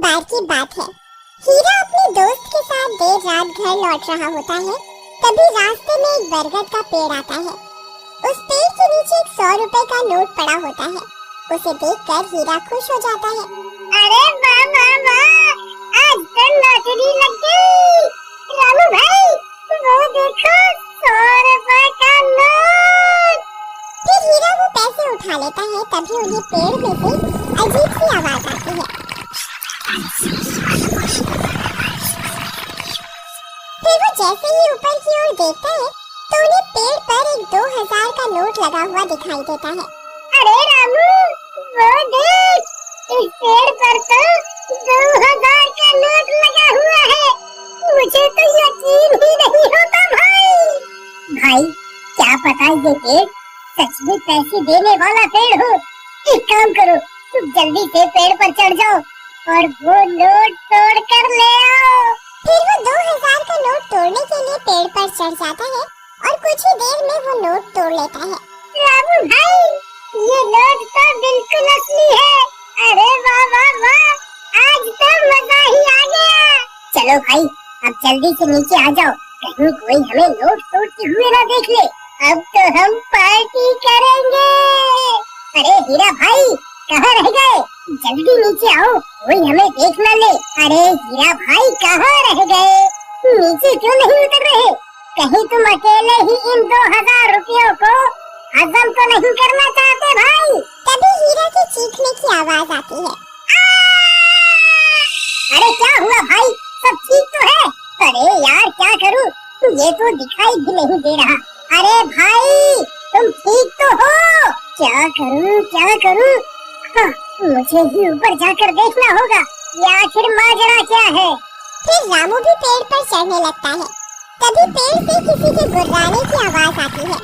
बार की बात है। हीरा अपने दोस्त के साथ देर रात घर लौट रहा होता है। तभी रास्ते में एक बरगद का पेड़ आता है। उस पेड़ के नीचे एक 100 रुपए का नोट पड़ा होता है। उसे देखकर हीरा खुश हो जाता है। अरे वाह वाह वाह, आज तो लॉटरी लग गई। रामू भाई, वो देखो 100 रुपए का नोट। फिर हीरा वो पैसे उठा लेता है। तभी उन्हें पेड़ में से अजीब सी आवाज आती है। फिर वो जैसे ही ऊपर की ओर देखता है तो उन्हें पेड़ पर एक 2000 का नोट लगा हुआ दिखाई देता है। अरे रामू, वो देख, इस पेड़ पर तो 2000 का नोट लगा हुआ है। मुझे तो यकीन ही नहीं होता भाई। भाई, क्या पता ये पेड़ सच में पैसे देने वाला पेड़ हो। एक काम करो, तुम जल्दी से पेड़ पर चढ़ जाओ और वो नोट तोड़ कर ले आओ। फिर वो 2000 का नोट तोड़ने के लिए पेड़ पर चढ़ जाता है और कुछ ही देर में वो नोट तोड़ लेता है। रामू भाई, ये नोट तो बिल्कुल असली है। अरे वाह वाह वाह, आज तो मजा ही आ गया। चलो भाई, अब जल्दी से नीचे आ जाओ, कहीं कोई हमें नोट तोड़ते हुए ना देख ले। अब तो हम पार्टी करेंगे। अरे हीरा भाई, कहाँ रह गए? जल्दी नीचे आओ, कोई हमें देख न ले। अरे हीरा भाई, कहाँ रह गए? नीचे क्यों नहीं उतर रहे? कहीं तुम अकेले ही इन 2000 रुपयों को हजम तो नहीं करना चाहते भाई? तभी हीरा के चीखने की आवाज आती है। अरे क्या हुआ भाई, सब ठीक तो है? अरे यार, क्या करूं, ये तो दिखाई भी नहीं दे रहा। अरे भाई, तुम ठीक तो हो? क्या करूं क्या करूं? हाँ, मुझे ही ऊपर जाकर देखना होगा, ये आखिर माजरा क्या है। फिर रामू भी पेड़ पर चढ़ने लगता है। तभी पेड़ से किसी के गुर्राने की आवाज आती है।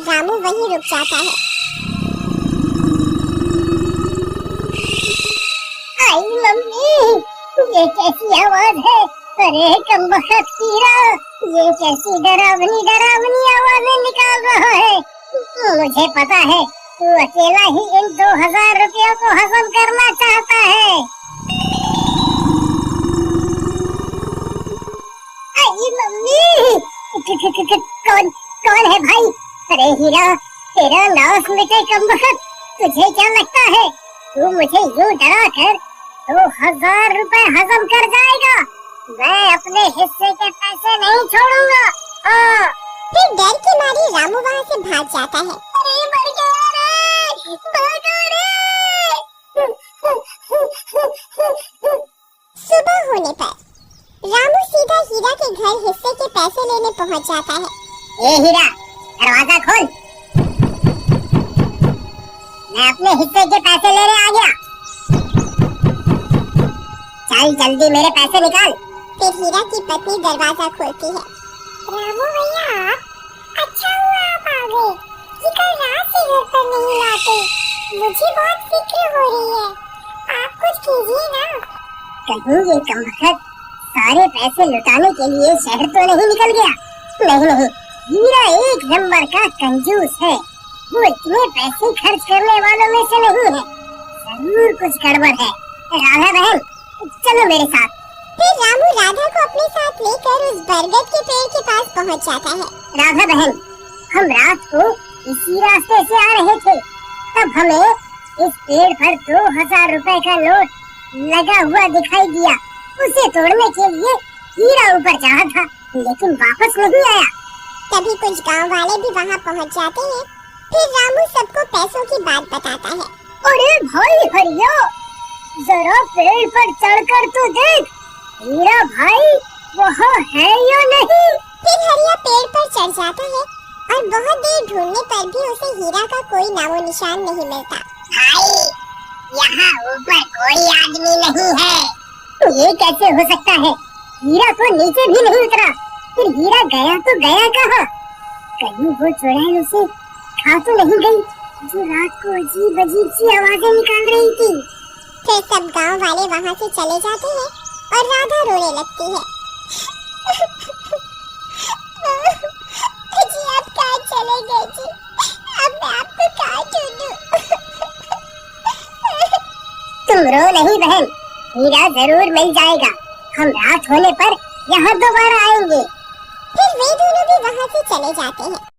रामू वहीं रुक जाता है। आई मम्मी, ये कैसी आवाज है? अरे कमबख्त हीरा, ये कैसी डरावनी आवाजें निकाल रहा है। मुझे पता है, तू अकेला ही इन 2000 रुपयों को हजम करना चाहता है। आई मम्मी, कौन है भाई? अरे हीरा, तेरा नाश मिटे कमबख्त, तुझे क्या लगता है तू मुझे यूं डरा कर 2000 रुपए हजम कर जाएगा? मैं अपने हिस्से के पैसे नहीं छोड़ूंगा। हाँ। फिर डर की मारी रामू वहाँ से भाग जाता है। अरे मर गया रे, भागो रे। सुबह होने पर रामू सीधा हीरा के घर हिस्से के पैसे लेने पहुँच जाता है। ए हीरा, दरवाजा खोल, मैं अपने हिस्से के पैसे लेने आ गया। चल जल्दी मेरे पैसे निकाल। फिर हीरा की पत्नी दरवाजा खोलती है। रामू भैया, अच्छा हुआ आप आ गए। ये कल रात से घर पर नहीं लाते, मुझे बहुत फिक्र हो रही है। आप कुछ कीजिए ना। कहीं ये कमबख्त सारे पैसे लुटाने के लिए शहर तो नहीं निकल गया? नहीं, हीरा एक नंबर का कंजूस है। वो इतने पैसे खर्च करने वालों में से नहीं है। जरूर कुछ गड़बड़ है। राधा बहन, चलो मेरे साथ। फिर रामू राधा को अपने साथ लेकर उस बरगद के पेड़ के पास पहुंच जाता है। राधा बहन, हम रात को इसी रास्ते से आ रहे थे, तब हमें इस पेड़ पर 2000 रुपए का नोट लगा हुआ दिखाई दिया। उसे तोड़ने के लिए हीरा ऊपर चढ़ा था, लेकिन वापस नहीं आया। तभी कुछ गांव वाले भी वहां पहुंच जाते हैं। फिर रामू सबको पैसों की बात बताता है। अरे भाई हरिया, जरा पेड़ पर चढ़कर तो देख, हीरा भाई वहाँ है या नहीं? फिर हरिया पेड़ पर चढ़ जाता है और बहुत देर ढूंढने पर भी उसे हीरा का कोई नामो निशान नहीं मिलता। भाई, यहाँ ऊपर कोई आदमी नहीं है। ये कैसे हो सकता है? हीरा तो नीचे भी नहीं उतरा। फिर हीरा गया तो गया कहाँ? कहीं वो चुड़ैल उसे खा तो नहीं गई, जो रात को अजीब सी आवाजें निकाल रही थी। फिर सब गांव वाले वहाँ से चले जाते हैं और राधा रोने लगती है। जी आप कहाँ चले गए जी? अब मैं आपको कहाँ ढूंढूं? तुम रो नहीं बहन, हीरा जरूर मिल जाएगा। हम रात होने पर यहाँ दोबारा आएंगे। फिर वे दोनों भी वहाँ से चले जाते हैं।